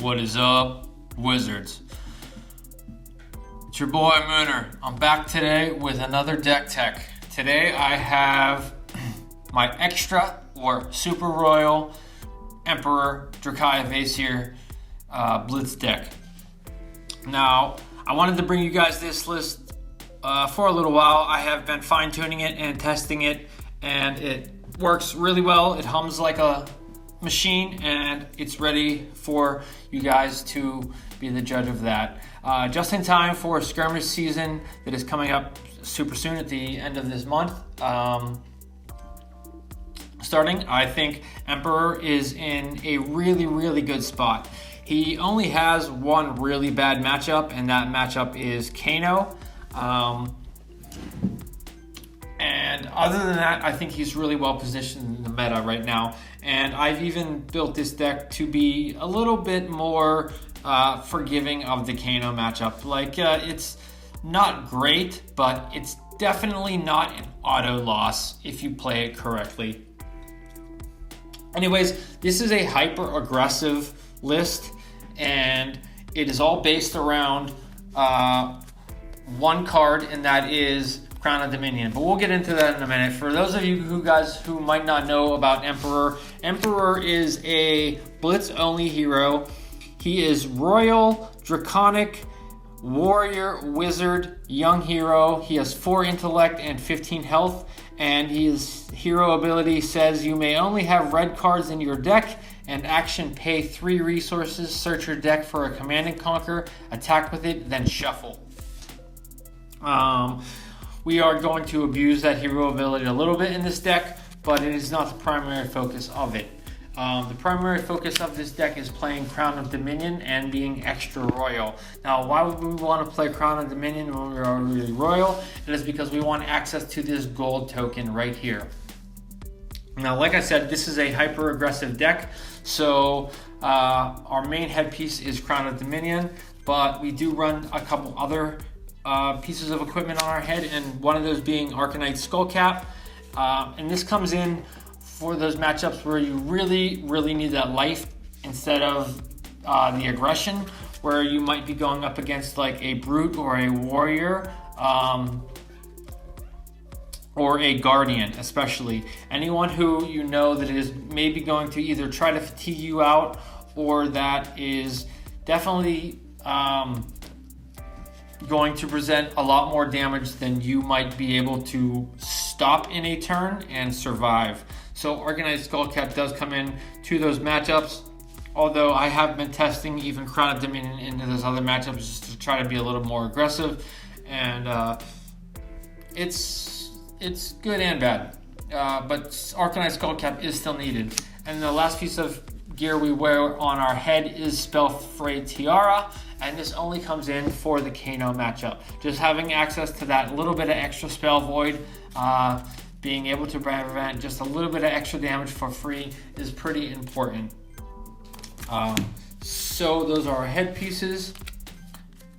What is up, Wizards? It's your boy Mooner. I'm back today with another deck tech. Today I have my extra or super royal Emperor Dracaya Vasir Blitz deck. Now, I wanted to bring you guys this list for a little while. I have been fine-tuning it and testing it, and it works really well. It hums like a machine, and it's ready for you guys to be the judge of that. Just in time for skirmish season that is coming up super soon at the end of this month. Starting, I think Emperor is in a really, really good spot. He only has one really bad matchup, and that matchup is Kano. And other than that, I think he's really well positioned in the meta right now. And I've even built this deck to be a little bit more forgiving of the Kano matchup. It's not great, but it's definitely not an auto loss if you play it correctly. Anyways, this is a hyper aggressive list, and it is all based around one card, and that is Crown of Dominion. But we'll get into that in a minute. For those of you who might not know about Emperor, Emperor is a Blitz-only hero. He is Royal, Draconic, Warrior, Wizard, Young Hero. He has 4 intellect and 15 health, and his hero ability says you may only have red cards in your deck, and action pay 3 resources, search your deck for a command and conquer, attack with it, then shuffle. We are going to abuse that hero ability a little bit in this deck, but it is not the primary focus of it. The primary focus of this deck is playing Crown of Dominion and being extra royal. Now, why would we want to play Crown of Dominion when we are really royal? It is because we want access to this gold token right here. Now, like I said, this is a hyper aggressive deck, so our main headpiece is Crown of Dominion, but we do run a couple other pieces of equipment on our head, and one of those being Arcane Skullcap. And this comes in for those matchups where you really, really need that life instead of the aggression, where you might be going up against like a brute or a warrior, or a guardian, especially. Anyone who you know that is maybe going to either try to fatigue you out, or that is definitely going to present a lot more damage than you might be able to stop in a turn and survive. So Organized Skullcap does come in to those matchups, although I have been testing even Crown of Dominion into those other matchups just to try to be a little more aggressive, and it's good and bad, but Organized Skullcap is still needed. And the last piece of gear we wear on our head is Spell Fray Tiara, and this only comes in for the Kano matchup. Just having access to that little bit of extra spell void, being able to prevent just a little bit of extra damage for free is pretty important. So those are our headpieces,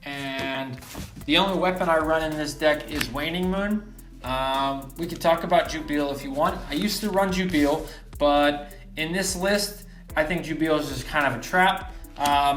and the only weapon I run in this deck is Waning Moon. We could talk about Jubil if you want. I used to run Jubil, but in this list, I think Jubil is just kind of a trap.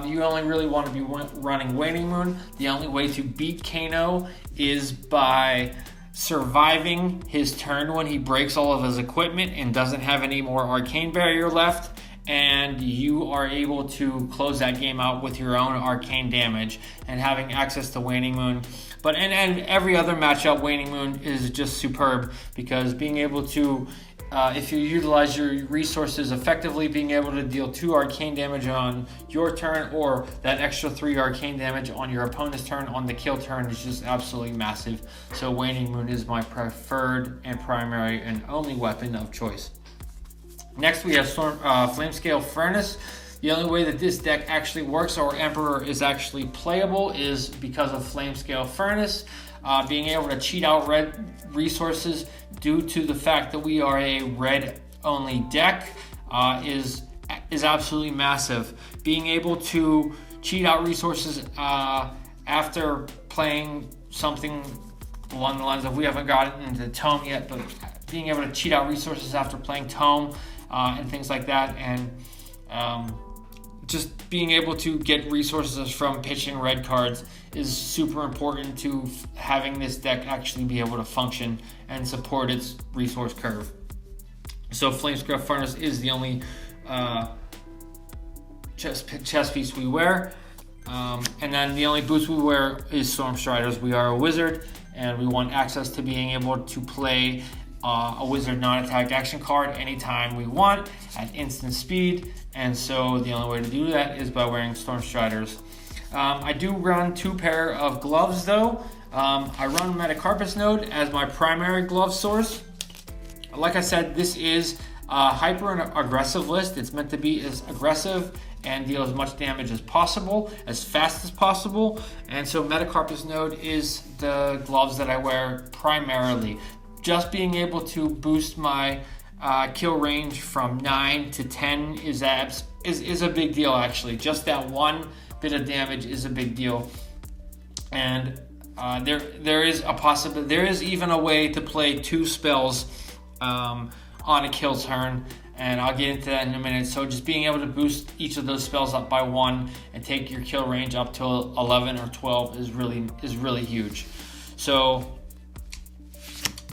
You only really want to be running Waning Moon. The only way to beat Kano is by surviving his turn when he breaks all of his equipment and doesn't have any more arcane barrier left, and you are able to close that game out with your own arcane damage and having access to Waning Moon. But and every other matchup, Waning Moon is just superb, because being able to, if you utilize your resources effectively, being able to deal 2 arcane damage on your turn, or that extra 3 arcane damage on your opponent's turn on the kill turn, is just absolutely massive. So Waning Moon is my preferred and primary and only weapon of choice. Next, we have Flamescale Furnace. The only way that this deck actually works, or Emperor is actually playable, is because of Flamescale Furnace. Being able to cheat out red resources due to the fact that we are a red-only deck is absolutely massive. Being able to cheat out resources after playing something along the lines of, we haven't gotten into Tome yet, but being able to cheat out resources after playing Tome and things like that, and just being able to get resources from pitching red cards is super important to having this deck actually be able to function and support its resource curve. So Flamescale Furnace is the only chess piece we wear. And then the only boots we wear is Stormstriders. We are a wizard, and we want access to being able to play a wizard non-attack action card anytime we want at instant speed. And so the only way to do that is by wearing Stormstriders. I do run 2 pair of gloves though. I run Metacarpus Node as my primary glove source. Like I said, this is a hyper aggressive list. It's meant to be as aggressive and deal as much damage as possible, as fast as possible. And so Metacarpus Node is the gloves that I wear primarily. Just being able to boost my kill range from 9 to 10 is a big deal actually. Just that one bit of damage is a big deal. And there is even a way to play 2 spells on a kill turn, and I'll get into that in a minute. So just being able to boost each of those spells up by 1 and take your kill range up to 11 or 12 is really huge. So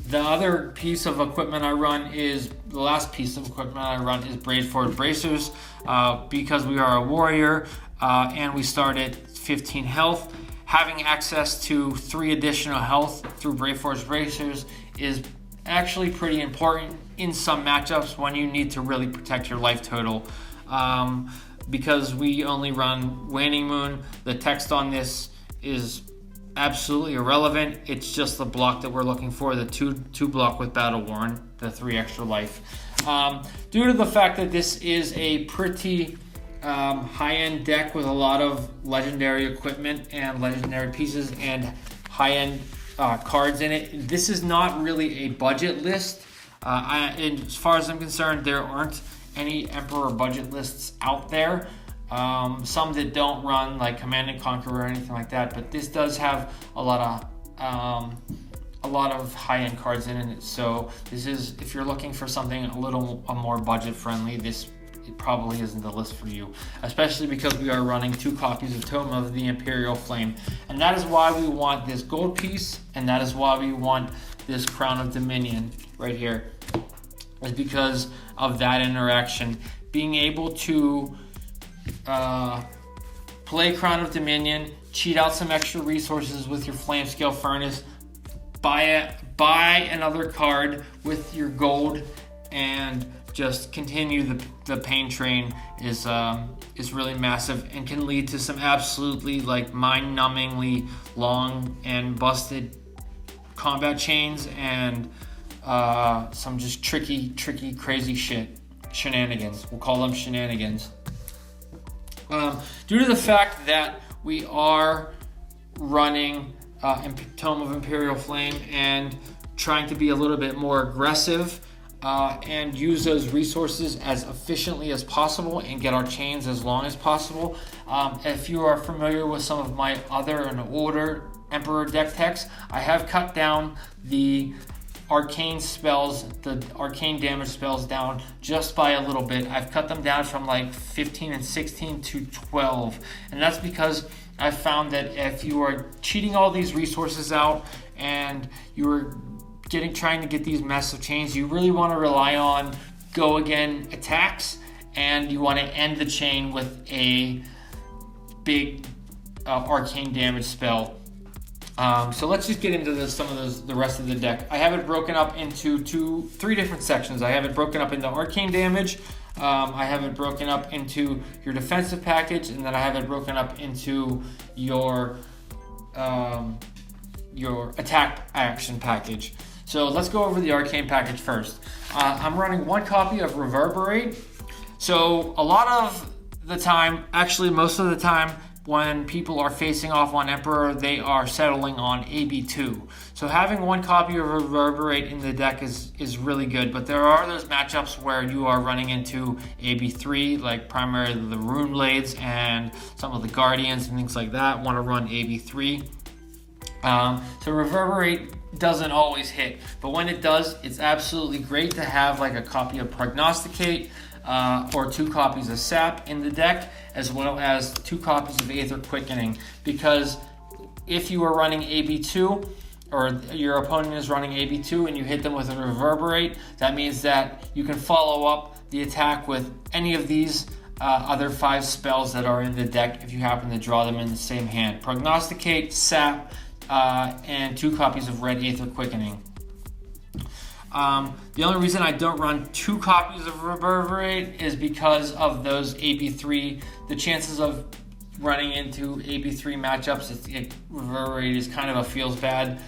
the other piece of equipment I run is Brave Forward Bracers, because we are a warrior and we start at 15 health. Having access to 3 additional health through Brave Forward Bracers is actually pretty important in some matchups when you need to really protect your life total. Because we only run Waning Moon, the text on this is absolutely irrelevant. It's just the block that we're looking for, the two block with Battle Worn, the 3 extra life. Due to the fact that this is a pretty high-end deck with a lot of legendary equipment and legendary pieces and high-end cards in it, this is not really a budget list. And as far as I'm concerned, there aren't any Emperor budget lists out there. Some that don't run like Command and Conquer or anything like that, but this does have a lot of high-end cards in it. So this is, if you're looking for something a little more budget friendly, it probably isn't the list for you, especially because we are running 2 copies of Tome of the Imperial Flame, and that is why we want this gold piece, and that is why we want this Crown of Dominion right here, is because of that interaction. Being able to play Crown of Dominion, cheat out some extra resources with your Flamescale Furnace, buy another card with your gold, and just continue the pain train is really massive and can lead to some absolutely like mind-numbingly long and busted combat chains and some just tricky, crazy shenanigans. We'll call them shenanigans. Due to the fact that we are running Tome of Imperial Flame and trying to be a little bit more aggressive and use those resources as efficiently as possible and get our chains as long as possible. If you are familiar with some of my other and older Emperor deck techs, I have cut down the arcane spells, the arcane damage spells down just by a little bit. I've cut them down from like 15 and 16 to 12. And that's because I found that if you are cheating all these resources out and you're trying to get these massive chains, you really want to rely on go again attacks, and you want to end the chain with a big arcane damage spell. So let's just get into the rest of the deck. I have it broken up into 3 different sections. I have it broken up into arcane damage, I have it broken up into your defensive package, and then I have it broken up into your attack action package. So let's go over the Arcane Package first. I'm running 1 copy of Reverberate. So a lot of the time, actually most of the time, when people are facing off on Emperor, they are settling on AB2. So having 1 copy of Reverberate in the deck is really good, but there are those matchups where you are running into AB3, like primarily the Rune Blades and some of the Guardians and things like that want to run AB3. So Reverberate doesn't always hit, but when it does, it's absolutely great to have like a copy of Prognosticate. or 2 copies of Sap in the deck, as well as 2 copies of Aether Quickening. Because if you are running AB2, or your opponent is running AB2 and you hit them with a Reverberate, that means that you can follow up the attack with any of these other 5 spells that are in the deck if you happen to draw them in the same hand. Prognosticate, Sap, and 2 copies of Red Aether Quickening. The only reason I don't run 2 copies of Reverberate is because of those AB3. The chances of running into AB3 matchups, Reverberate is kind of a feels bad.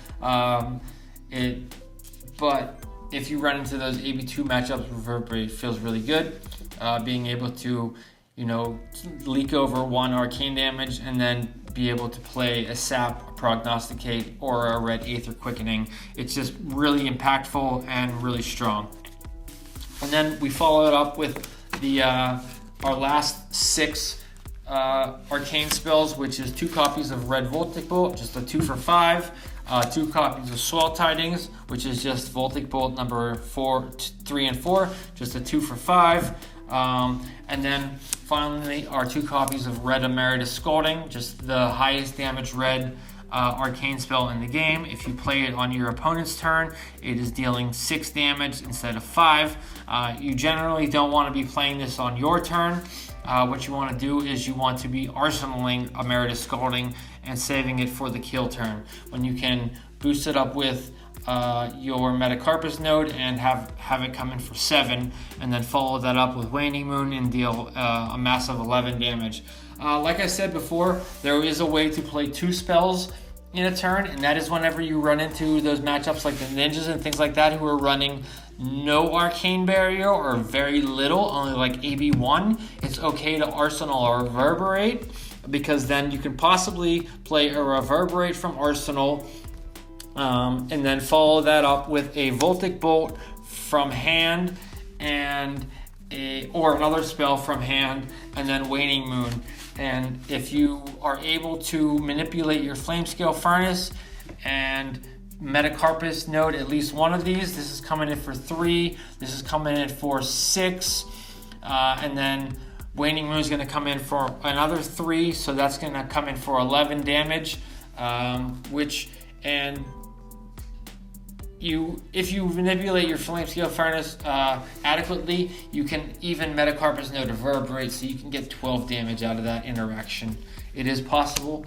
But if you run into those AB2 matchups, Reverberate feels really good. Being able to, leak over 1 arcane damage and then be able to play a Sap, a Prognosticate, or a Red Aether Quickening. It's just really impactful and really strong. And then we follow it up with our last 6 arcane spells, which is 2 copies of Red Voltic Bolt, just a 2 for 5. 2 copies of Swell Tidings, which is just Voltic Bolt number 3 and 4, just a 2 for 5. And then finally our 2 copies of Red Emeritus Scalding, just the highest damage red arcane spell in the game. If you play it on your opponent's turn, it is dealing 6 damage instead of 5. You generally don't want to be playing this on your turn. What you want to do is you want to be arsenaling Emeritus Scalding and saving it for the kill turn, when you can boost it up with your Metacarpus node and have it come in for 7, and then follow that up with Waning Moon and deal a massive 11 damage. Like I said before, there is a way to play 2 spells in a turn, and that is whenever you run into those matchups like the ninjas and things like that who are running no arcane barrier or very little, only like AB1. It's okay to arsenal or Reverberate, because then you can possibly play a Reverberate from arsenal, and then follow that up with a Voltic Bolt from hand or another spell from hand, and then Waning Moon. And if you are able to manipulate your Flamescale Furnace and Metacarpus node at least one of these, this is coming in for 3, this is coming in for 6, and then Waning Moon is going to come in for another 3, so that's going to come in for 11 damage, if you manipulate your Flamescale Furnace adequately, you can even Metacarpus node Reverberate, so you can get 12 damage out of that interaction. It is possible.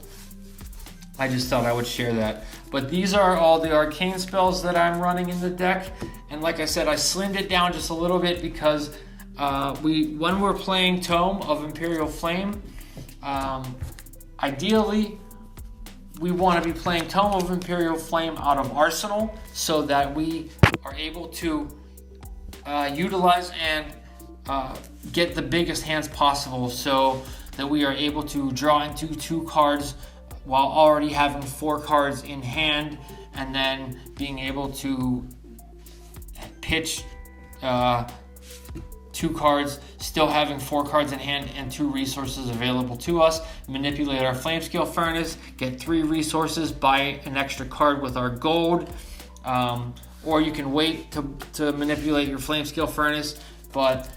I just thought I would share that. But these are all the arcane spells that I'm running in the deck, and like I said, I slimmed it down just a little bit because when we're playing Tome of Imperial Flame, ideally we want to be playing Tome of Imperial Flame out of Arsenal so that we are able to utilize and get the biggest hands possible, so that we are able to draw into 2 cards while already having 4 cards in hand, and then being able to pitch 2 cards, still having 4 cards in hand and 2 resources available to us. Manipulate our Flamescale Furnace, get 3 resources, buy an extra card with our gold, or you can wait to manipulate your Flamescale Furnace. But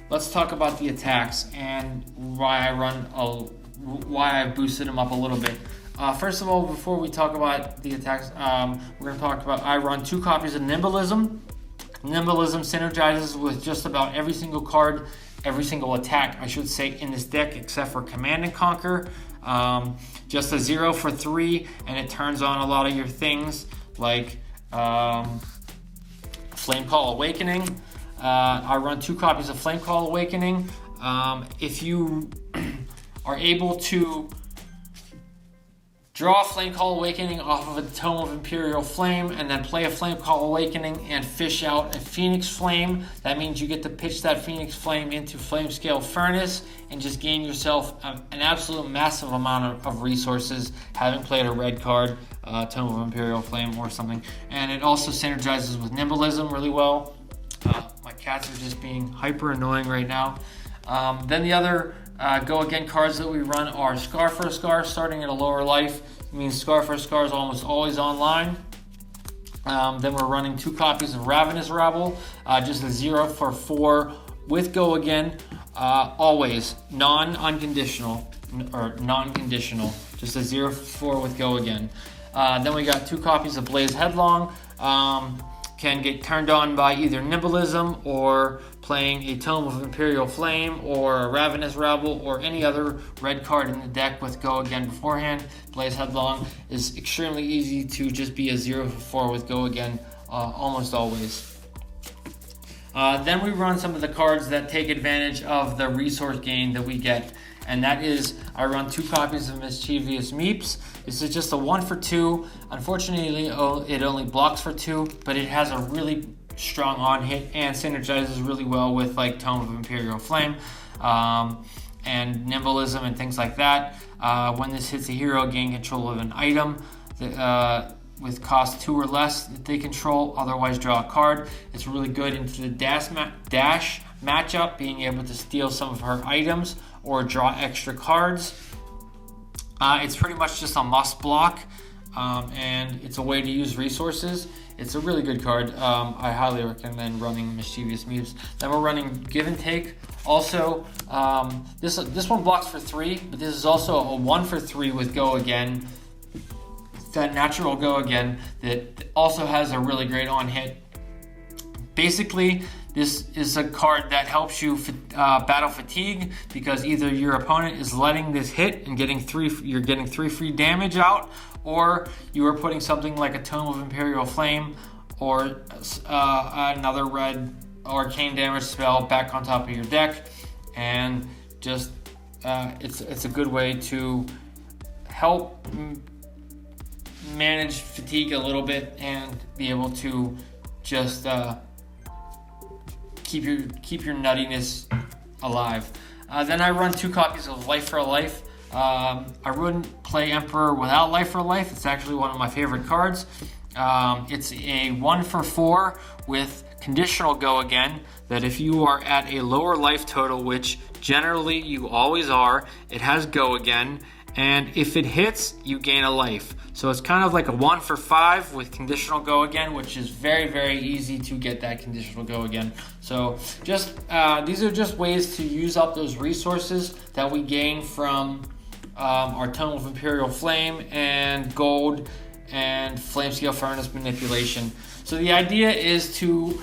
let's talk about the attacks and why I boosted them up a little bit. First of all, before we talk about the attacks, we're going to talk about I run 2 copies of Nimbalism. Nimbalism synergizes with just about every single card, every single attack, I should say, in this deck, except for Command and Conquer. Just a 0 for 3, and it turns on a lot of your things, like Flamecall Awakening. I run 2 copies of Flamecall Awakening. If you are able to draw a Flamecall Awakening off of a Tome of Imperial Flame and then play a Flamecall Awakening and fish out a Phoenix Flame, that means you get to pitch that Phoenix Flame into Flamescale Furnace and just gain yourself an absolute massive amount of resources, having played a red card, Tome of Imperial Flame or something. And it also synergizes with Nimbalism really well. My cats are just being hyper annoying right now. Then the other go again cards that we run are Scar for a Scar, starting at a lower life. It means Scar for a Scar is almost always online. Then we're running 2 copies of Ravenous Rabble, just a 0 for 4 with Go Again, always non-unconditional or non-conditional, just a 0-4 with Go Again. Then we got 2 copies of Blaze Headlong. Can get turned on by either Nimblism or playing a Tome of Imperial Flame or a Ravenous Rabble or any other red card in the deck with Go Again beforehand. Blaze Headlong is extremely easy to just be a 0-4 with Go Again almost always. Then we run some of the cards that take advantage of the resource gain that we get. And that is, I run 2 copies of Mischief Meeps. This is just a 1 for 2. Unfortunately, it only blocks for 2, but it has a really strong on hit and synergizes really well with like Tome of Imperial Flame and Nimblism and things like that. When this hits a hero, gain control of an item with cost 2 or less that they control, otherwise draw a card. It's really good into the dash matchup, being able to steal some of her items or draw extra cards. It's pretty much just a must block, and it's a way to use resources. It's a really good card. I highly recommend running Mischievous Meeps. Then we're running Give and Take. Also, this one blocks for 3, but this is also a 1 for 3 with Go Again. That natural Go Again that also has a really great on hit. Basically, this is a card that helps you battle fatigue, because either your opponent is letting this hit and you're getting 3 free damage out, or you are putting something like a Tome of Imperial Flame or another red arcane damage spell back on top of your deck, and just it's a good way to help manage fatigue a little bit and be able to just keep your nuttiness alive. Then I run 2 copies of Life for Life. I wouldn't play Emperor without Life for Life. It's actually one of my favorite cards. It's a 1 for 4 with conditional Go Again, that if you are at a lower life total, which generally you always are, it has Go Again, and if it hits, you gain a life. So it's kind of like a 1 for 5 with conditional Go Again, which is very, very easy to get that conditional Go Again. So just these are just ways to use up those resources that we gain from our Tome of Imperial Flame and Gold and Flamescale Furnace Manipulation. So the idea is to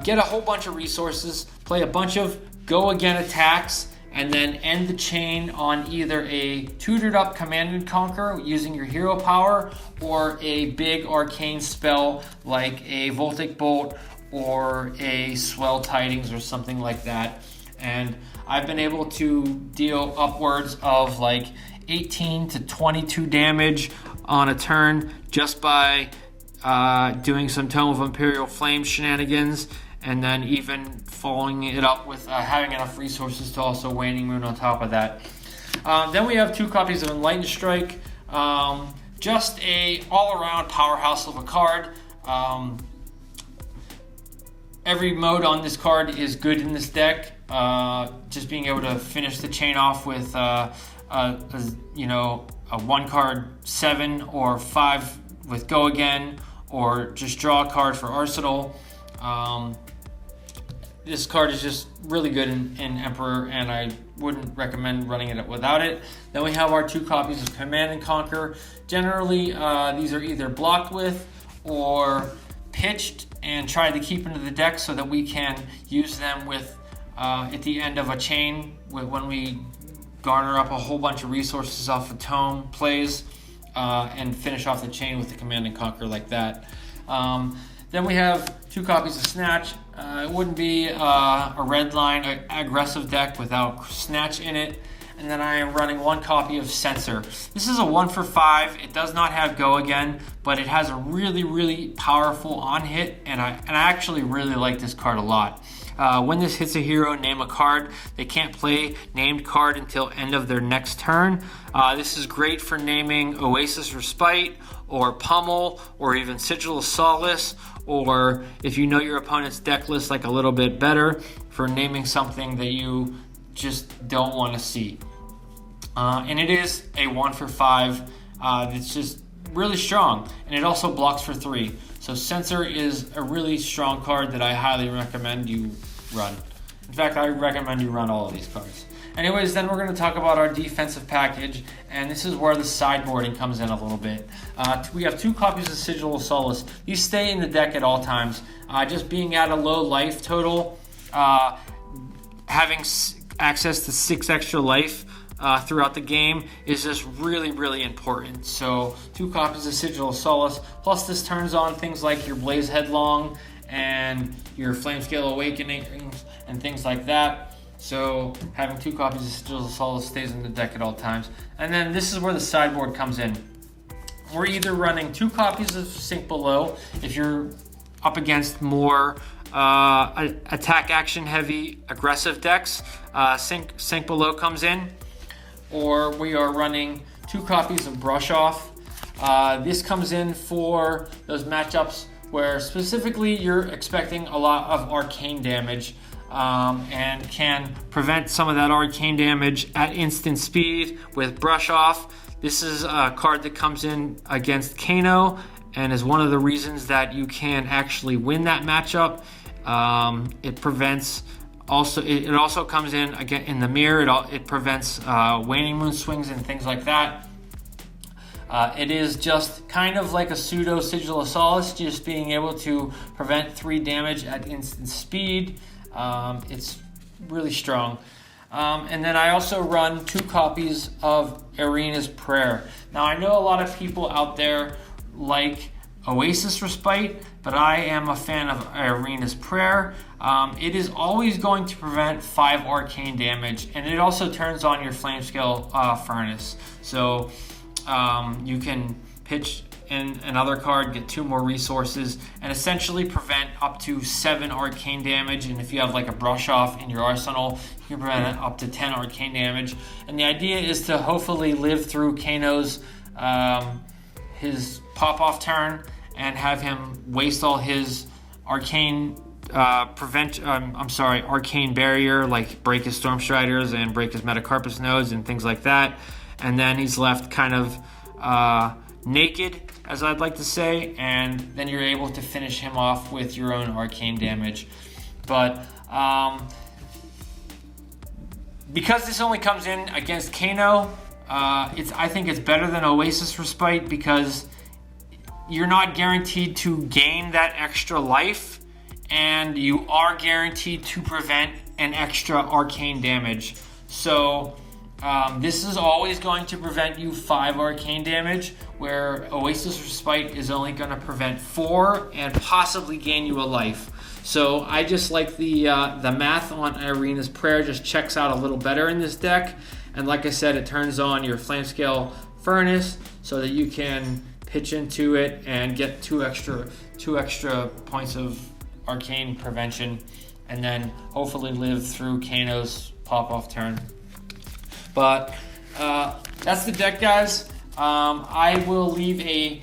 get a whole bunch of resources, play a bunch of Go Again attacks, and then end the chain on either a tutored up Command and Conquer using your hero power, or a big arcane spell like a Voltic Bolt or a Swell Tidings or something like that. And I've been able to deal upwards of like 18 to 22 damage on a turn just by doing some Tome of Imperial Flame shenanigans, and then even following it up with having enough resources to also Waning Moon on top of that. Then we have 2 copies of Enlightened Strike. Just a all-around powerhouse of a card. Every mode on this card is good in this deck. Just being able to finish the chain off with a 1-card 7 or 5 with Go Again, or just draw a card for Arsenal. This card is just really good in Emperor, and I wouldn't recommend running it without it. Then we have our 2 copies of Command and Conquer. Generally, these are either blocked with or pitched and tried to keep into the deck so that we can use them with at the end of a chain when we garner up a whole bunch of resources off of Tome plays and finish off the chain with the Command and Conquer like that. Then we have 2 copies of Snatch. It wouldn't be a red line aggressive deck without Snatch in it. And then I am running 1 copy of Censor. This is a 1 for 5. It does not have Go Again, but it has a really, really powerful on hit, and I actually really like this card a lot. When this hits a hero, name a card. They can't play named card until end of their next turn. This is great for naming Oasis Respite, or Pummel, or even Sigil Sol, or if you know your opponent's deck list like a little bit better, for naming something that you just don't want to see. And it is a 1 for 5 that's just really strong, and it also blocks for 3. So Censor is a really strong card that I highly recommend you run. In fact, I recommend you run all of these cards. Anyways, then we're going to talk about our defensive package, and this is where the sideboarding comes in a little bit. We have 2 copies of Sigil Sol. These stay in the deck at all times. Just being at a low life total, having access to 6 extra life throughout the game is just really, really important. So 2 copies of Sigil Sol. Plus this turns on things like your Blaze Headlong and your Flamescale Awakenings and things like that. So having 2 copies of Sigil Sol stays in the deck at all times. And then this is where the sideboard comes in. We're either running 2 copies of Sink Below if you're up against more attack action heavy aggressive decks. Sink Below comes in. Or we are running 2 copies of Brush Off. This comes in for those matchups where specifically you're expecting a lot of arcane damage. And can prevent some of that arcane damage at instant speed with Brush Off. This is a card that comes in against Kano and is one of the reasons that you can actually win that matchup. It prevents also. It also comes in again in the mirror. It prevents Waning Moon swings and things like that. It is just kind of like a pseudo Sigil of Solace, just being able to prevent 3 damage at instant speed. It's really strong. And then I also run 2 copies of Arena's Prayer. Now I know a lot of people out there like Oasis Respite, but I am a fan of Arena's Prayer. It is always going to prevent 5 arcane damage, and it also turns on your Flamescale Furnace. So you can pitch in another card, get 2 more resources, and essentially prevent up to 7 arcane damage. And if you have like a Brush Off in your arsenal, you can prevent up to 10 arcane damage. And the idea is to hopefully live through Kano's his pop-off turn and have him waste all his arcane arcane barrier, like break his Storm Striders and break his Metacarpus nodes and things like that. And then he's left kind of naked, as I'd like to say, and then you're able to finish him off with your own arcane damage. But because this only comes in against Kano, I think it's better than Oasis Respite because you're not guaranteed to gain that extra life, and you are guaranteed to prevent an extra arcane damage. So this is always going to prevent you 5 arcane damage, where Oasis Respite is only going to prevent 4 and possibly gain you a life. So I just like the math on Arena's Prayer just checks out a little better in this deck. And like I said, it turns on your Flamescale Furnace so that you can pitch into it and get 2 extra points of arcane prevention, and then hopefully live through Kano's pop-off turn. But that's the deck, guys. I will leave a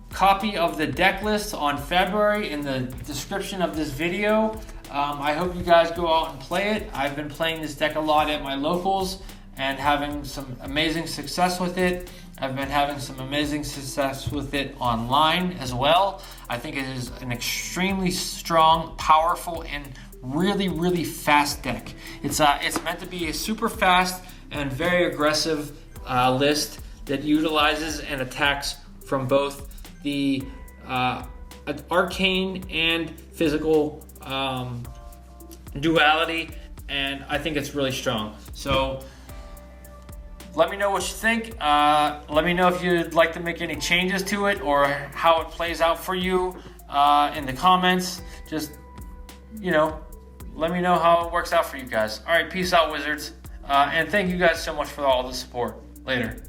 copy of the deck list on February in the description of this video. I hope you guys go out and play it. I've been playing this deck a lot at my locals and having some amazing success with it. I've been having some amazing success with it online as well. I think it is an extremely strong, powerful, and really, really fast deck. It's meant to be a super fast and very aggressive list that utilizes and attacks from both the arcane and physical duality, and I think it's really strong. So let me know what you think. Let me know if you'd like to make any changes to it or how it plays out for you in the comments. Just, let me know how it works out for you guys. All right, peace out, Wizards. And thank you guys so much for all the support. Later.